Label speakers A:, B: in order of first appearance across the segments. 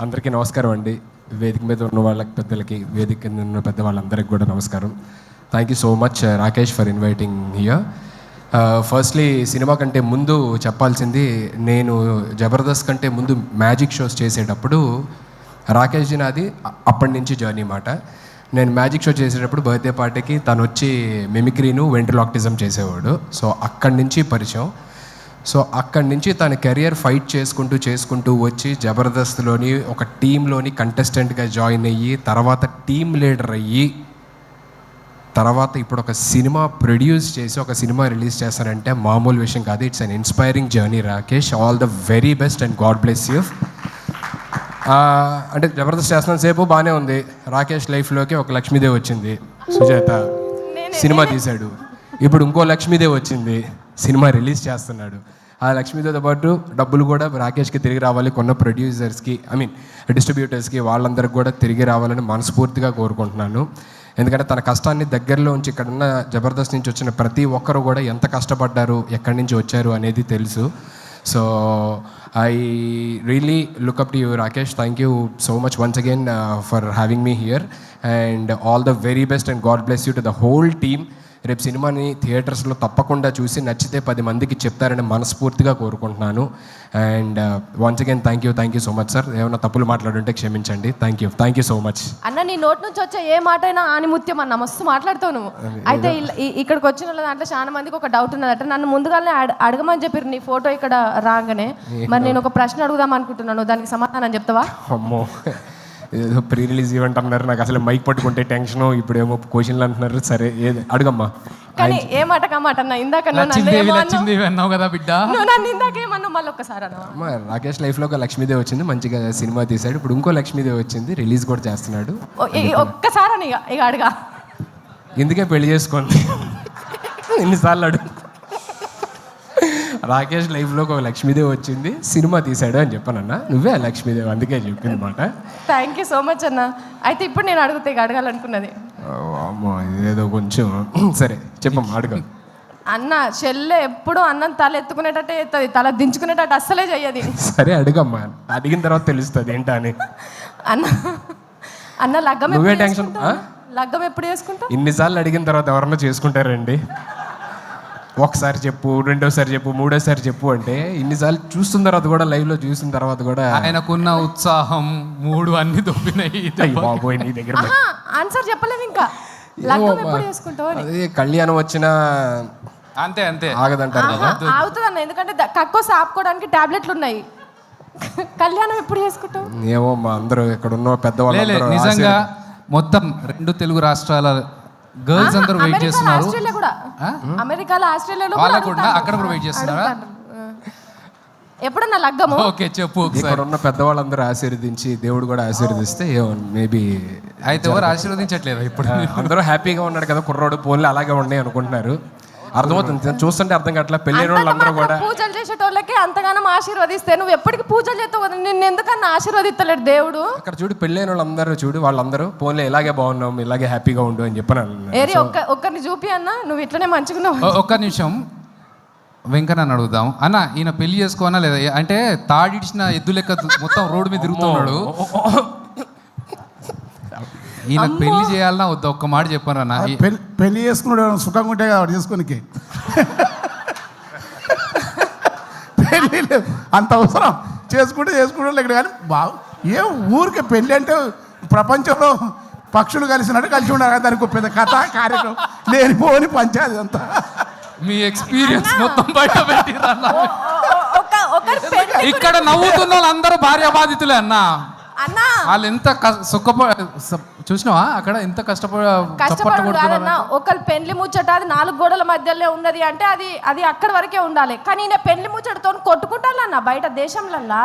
A: అందరికీ నమస్కారం అండి. వేదిక మీద ఉన్న వాళ్ళకి, పెద్దలకి, వేదిక కింద ఉన్న పెద్ద వాళ్ళందరికీ కూడా నమస్కారం. Thank you so much Rakesh for inviting here. Firstly cinema కంటే ముందు చెప్పాల్సింది, నేను జబర్దస్త్ కంటే ముందు మ్యాజిక్ షోస్ చేసేటప్పుడు రాకేష్ జీ నాది అప్పటి నుంచి జర్నీ మాట. నేను మ్యాజిక్ షో చేసేటప్పుడు బర్త్డే పార్టీకి తను వచ్చి మిమిక్రీను వెంట్రలాక్టిజం చేసేవాడు. సో అక్కడి నుంచి పరిచయం. సో అక్కడి నుంచి తన కెరియర్ ఫైట్ చేసుకుంటూ వచ్చి జబర్దస్త్లోని ఒక టీంలోని కంటెస్టెంట్గా జాయిన్ అయ్యి, తర్వాత టీమ్ లీడర్ అయ్యి, తర్వాత ఇప్పుడు ఒక సినిమా ప్రొడ్యూస్ చేసి ఒక సినిమా రిలీజ్ చేస్తానంటే మామూలు విషయం కాదు. It's an inspiring journey Rakesh. All the very best and God bless you. అంటే జబర్దస్త్ చేస్తున్న సేపు బాగానే ఉంది. రాకేష్ లైఫ్లోకి ఒక లక్ష్మీదేవి వచ్చింది, సుజాత సినిమా తీశాడు. ఇప్పుడు ఇంకో లక్ష్మీదేవి వచ్చింది, సినిమా రిలీజ్ చేస్తున్నాడు. ఆ లక్ష్మీదేవితో పాటు డబ్బులు కూడా రాకేష్కి తిరిగి రావాలి, కొన్న ప్రొడ్యూసర్స్కి, డిస్ట్రిబ్యూటర్స్కి, వాళ్ళందరికీ కూడా తిరిగి రావాలని మనస్ఫూర్తిగా కోరుకుంటున్నాను. ఎందుకంటే తన కష్టాన్ని దగ్గరలో ఉంచి ఇక్కడున్న జబర్దస్త్ నుంచి వచ్చిన ప్రతి ఒక్కరు కూడా ఎంత కష్టపడ్డారు, ఎక్కడి నుంచి వచ్చారు అనేది తెలుసు. So I really look up to you Rakesh. Thank you so much once again for having me here and all the very best and God bless you to the whole team. రేపు సినిమాని థియేటర్స్లో తప్పకుండా చూసి నచ్చితే 10 మందికి చెప్తారని మనస్ఫూర్తిగా కోరుకుంటున్నాను. And once again thank you so much sir. ఏమైనా తప్పులు మాట్లాడుంటే క్షమించండి. థ్యాంక్ యూ సో మచ్
B: అన్న. నీ నోటి నుంచి వచ్చే ఏ మాట అయినా ఆనిముత్యం అన్న, మస్తు మాట్లాడుతావు నువ్వు. అయితే ఇక్కడికి వచ్చిన వాళ్ళ దాంట్లో చాలా మందికి ఒక డౌట్ ఉన్నదట. నన్ను ముందుగానే అడగమని చెప్పారు నీ ఫోటో ఇక్కడ రాగానే. మరి నేను ఒక ప్రశ్న అడుగుదాం అనుకుంటున్నాను, దానికి సమాధానం చెప్తావా?
A: అమ్మో, ఏదో ప్రీ రిలీజ్ ఈవెంట్ అన్నారు, నాకు అసలు మైక్ పట్టుకుంటే టెన్షన్, ఇప్పుడు ఏమో క్వశ్చన్లు అంటున్నారు. సరే ఏది అడుగమ్మా.
B: కానీ ఏ మాట కమాట అన్న, ఇందాక
C: అన్నావు కదా బిడ్డ,
B: నన్ను ఇందాక ఏమన్నా మళ్ళీ ఒక్కసారి అన్న.
A: రాకేష్ లైఫ్లో ఒక లక్ష్మీదేవి వచ్చింది, మంచిగా సినిమా తీశాడు. ఇప్పుడు ఇంకో లక్ష్మీదేవి వచ్చింది, రిలీజ్ కూడా చేస్తున్నాడు.
B: ఒక్కసారి అని ఇక అడగా,
A: ఎందుకే పెళ్లి చేసుకోండి ఎన్నిసార్లు అడుగు. రాకేష్ లైఫ్లో ఒక లక్ష్మీదేవి వచ్చింది, సినిమా తీశాడు అని చెప్పానన్నా. నువ్వే లక్ష్మీదేవి, అందుకే చెప్పింది మాట.
B: థ్యాంక్ యూ సో మచ్ అన్న. అయితే ఇప్పుడు నేను అడుగుతా, ఇక అడగాలనుకున్నది.
A: అమ్మో ఇదేదో కొంచెం సరే చెప్పమ్మా, అడుగు.
B: అన్న చెల్లె ఎప్పుడు అన్నం తల ఎత్తుకునేటట్టే ఎత్తది, తల దించుకునేటట్టు అస్సలే చెయ్యది.
A: సరే అడుగమ్మా, అడిగిన తర్వాత తెలుస్తుంది ఏంటా అని.
B: అన్న లగ్గం
A: నువ్వే టెన్షన్.
B: లగ్గం ఎప్పుడు చేసుకుంటావు?
A: ఇన్నిసార్లు అడిగిన తర్వాత ఎవరన్నా చేసుకుంటారండి? ఒకసారి చెప్పు, రెండోసారి చెప్పు, మూడోసారి చెప్పు అంటే ఇన్నిసార్లు చూస్తున్న తర్వాత కూడా, లైవ్లో చూసిన తర్వాత కూడా
C: ఆయనకున్న ఉత్సాహం మూడు అన్ని దొబ్బినాయి.
A: బాబోయ్ నీ దగ్గర
B: ఆన్సర్ చెప్పలేదు ఇంకా. లగ్గం ఎప్పుడు చేసుకుంటావు?
A: అదే కళ్యాణం వచ్చినా
C: అంతే
A: ఆగదంటారు కదా.
B: ఆగుతుంది అన్న, ఎందుకంటే కక్కోసి ఆపుకోవడానికి టాబ్లెట్లు ఉన్నాయి. కళ్యాణం ఎప్పుడు చేసుకుంటావు?
A: ఏమో మా అందరూ ఇక్కడ ఉన్న పెద్దవాళ్ళు
C: నిజంగా మొత్తం 2 తెలుగు రాష్ట్రాల గర్ల్స్ అందరూ వెయిట్ చేస్తున్నారు.
B: అమెరికాలో, ఆస్ట్రేలియాలో
C: కూడా అక్కడ కూడా వెయిట్ చేస్తున్నారా?
B: ఎప్పుడన్నా లగ్గము?
C: ఓకే చెప్పు.
A: ఇక్కడ ఉన్న పెద్దవాళ్ళందరూ ఆశీర్వదించి, దేవుడు కూడా ఆశీర్వదిస్తే మేబీ.
C: అయితే ఎవరు ఆశీర్వదించట్లేదు ఇప్పుడు?
A: అందరూ హ్యాపీగా ఉన్నాడు కదా కుర్రోడు, పోన్లు అలాగే ఉన్నాయి అనుకుంటున్నారు. అర్థమవుతుంది, చూస్తుంటే అర్థం కావట్లా. పెళ్ళైన వాళ్ళందరూ కూడా
B: పూజలు చేసేటోళ్ళకి అంతగానం ఆశీర్వదిస్తే నువ్వు ఎప్పటికీ పూజలు చేస్తావు కదా, నిన్ను ఎందుకన్నా ఆశీర్వదిస్తలేడు దేవుడు?
A: అక్కడ చూడు, పెళ్ళైన వాళ్ళందరూ చూడు, వాళ్ళందరూ పోన్లే ఇలాగే బాగున్నాం, ఇలాగే హ్యాపీగా ఉండు అని చెప్పాను.
B: ఏరి ఒక్కరిని చూపి అన్న, నువ్వు ఇట్లనే మంచిగున్నావు.
C: ఒక్క నిమిషం వెంకన్న అడుగుదాం. అన్న ఈయన పెళ్లి చేసుకోనా లేదా? అంటే తాడిడిచిన ఎద్దు లెక్క మొత్తం రోడ్డు మీద తిరుగుతున్నాడు. ఈయన పెళ్లి చేయాలన్నా వద్దా? ఒక్క మాట చెప్పాను అన్న.
D: పెళ్లి చేసుకున్నాడు సుఖంగా ఉంటే కదా చేసుకోనికి. పెళ్ళి అంత అవసరం, చేసుకుంటే లేక కానీ ఏ ఊరికి పెళ్ళి అంటే ప్రపంచంలో పక్షులు కలిసినట్టు కలిసి ఉండాలి. దానికి పెద్ద కథ కార్యక్రమం లేనిపోని పంచాయతీ అంతా.
C: మీ ఎక్స్పీరియన్స్ మొత్తం బయట పెట్టిరా. ఇక్కడ నవ్వుతున్న వాళ్ళందరూ భార్య బాధితులే అన్న. వాళ్ళు ఎంత చూసినావా అక్కడ ఎంత
B: కష్టపడుతున్నారు. ఒకళ్ళు పెళ్లి ముచ్చట అది 4 గోడల మధ్యలో ఉన్నది అంటే అది అక్కడి వరకే ఉండాలి. కానీ నేను పెళ్లి ముచ్చటతో కొట్టుకుంటానన్న బయట దేశంలల్లా.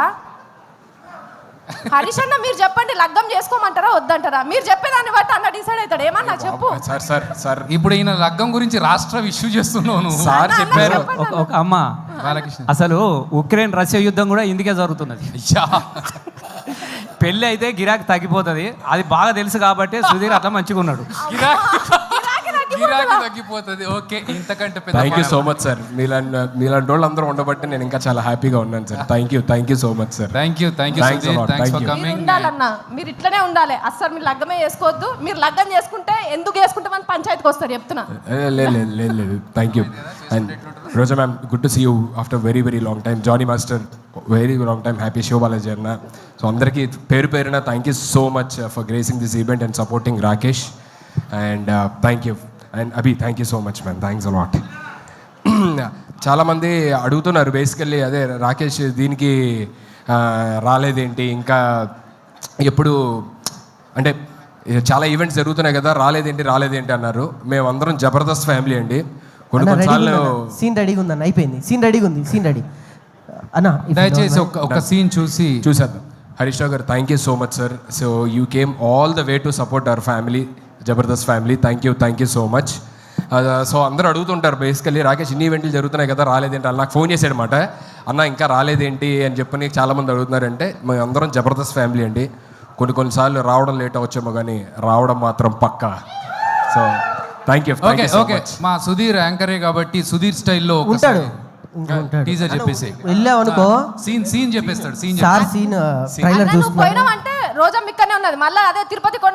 B: హరీష్ అన్న మీరు చెప్పండి, లగ్గం చేసుకోమంటారా వద్దంటారా? మీరు చెప్పేదాన్ని బట్టి అన్న డిసైడ్ అవుతాడు. ఏమన్నా చెప్పు.
A: సార్
C: ఇప్పుడు ఈయన లగ్గం గురించి రాష్ట్ర ఇష్యూ చేస్తున్నాను. సార్ చెప్పారు.
E: అమ్మ అసలు ఉక్రెయిన్ రష్యా యుద్ధం కూడా ఇందుకే జరుగుతున్నది. పెళ్ళి అయితే గిరాకీ తగ్గిపోతుంది, అది బాగా తెలుసు కాబట్టి సుధీర్ అట్లా మంచిగా ఉన్నాడు.
C: గిరాకీ తగ్గిపోతుంది. ఓకే, ఇంతకంటే పెద్ద
A: thank you so much sir. మీలాంటి వాళ్ళు అందరూ ఉండబట్టి నేను ఇంకా చాలా హ్యాపీగా ఉన్నాను sir. Thank you so much sir.
C: Thank you
A: Thanks a lot.
C: Thanks
A: Thank
C: for
A: you.
B: మీరు
C: కమింగ్.
B: ఉండాలన్నా మీరు ఇట్లనే ఉండాలి. అస్సలు మీరు లగ్గమే చేసుకోవద్దు. మీరు లగ్గం చేసుకుంటే ఎందుకు చేసుకుంటే మన పంచాయతీకి వస్తారు చెప్తున్నా.
A: లేదు thank you. And Roja ma'am, good to see you after very very long time. Jani master, very long time. Happy Sivabalaji అన్న. సో అందరికీ పేరున thank you so much for gracing this event and supporting Rakesh. And thank you. And Abhi, thank you so much ma'am. Thanks a lot. చాలామంది అడుగుతున్నారు basically, అదే రాకేష్ దీనికి రాలేదేంటి, ఇంకా ఎప్పుడు అంటే చాలా ఈవెంట్స్ జరుగుతున్నాయి కదా, రాలేదేంటి అన్నారు. మేమందరం జబర్దస్త్ ఫ్యామిలీ అండి. కొన్నిసార్లు
F: సీన్ రెడీగా ఉందన్న, అయిపోయింది. సీన్ రెడీగా ఉంది, సీన్ రెడీ అన్న.
C: దయచేసి ఒక సీన్ చూసి
A: చూసేద్దాం. హరీష్ రావు గారు, thank you so much sir. So you came all the way to support our family, Jabardasth family. Thank you so much. So అందరూ అడుగుతుంటారు బేసికల్లీ, రాకేష్ ఇన్ని ఈవెంట్లు జరుగుతున్నాయి కదా రాలేదేంటి అని. నాకు ఫోన్ చేశాడనమాట, అన్న ఇంకా రాలేదేంటి అని చెప్పని చాలామంది అడుగుతున్నారంటే, మేము అందరం జబర్దస్త్ ఫ్యామిలీ అండి. కొన్నిసార్లు రావడం లేట్ అవచ్చేమో కానీ రావడం మాత్రం పక్కా. So thank you.
C: Okay okay, మా సుధీర్ యాంకరే కాబట్టి సుధీర్ స్టైల్లో
F: ఉంటాడు.
C: టీజర్ చెప్పేసి
F: వెళ్ళావనుకో
C: సీన్ చెప్పేస్తాడు.
F: సార్ సీన్ ట్రైలర్
B: అన్న, నువ్వు
F: చూస్తున్నా.
B: పోయినావంటే రోజా మిక్కనే ఉన్నది. మళ్ళీ అదే తిరుపతి కొండ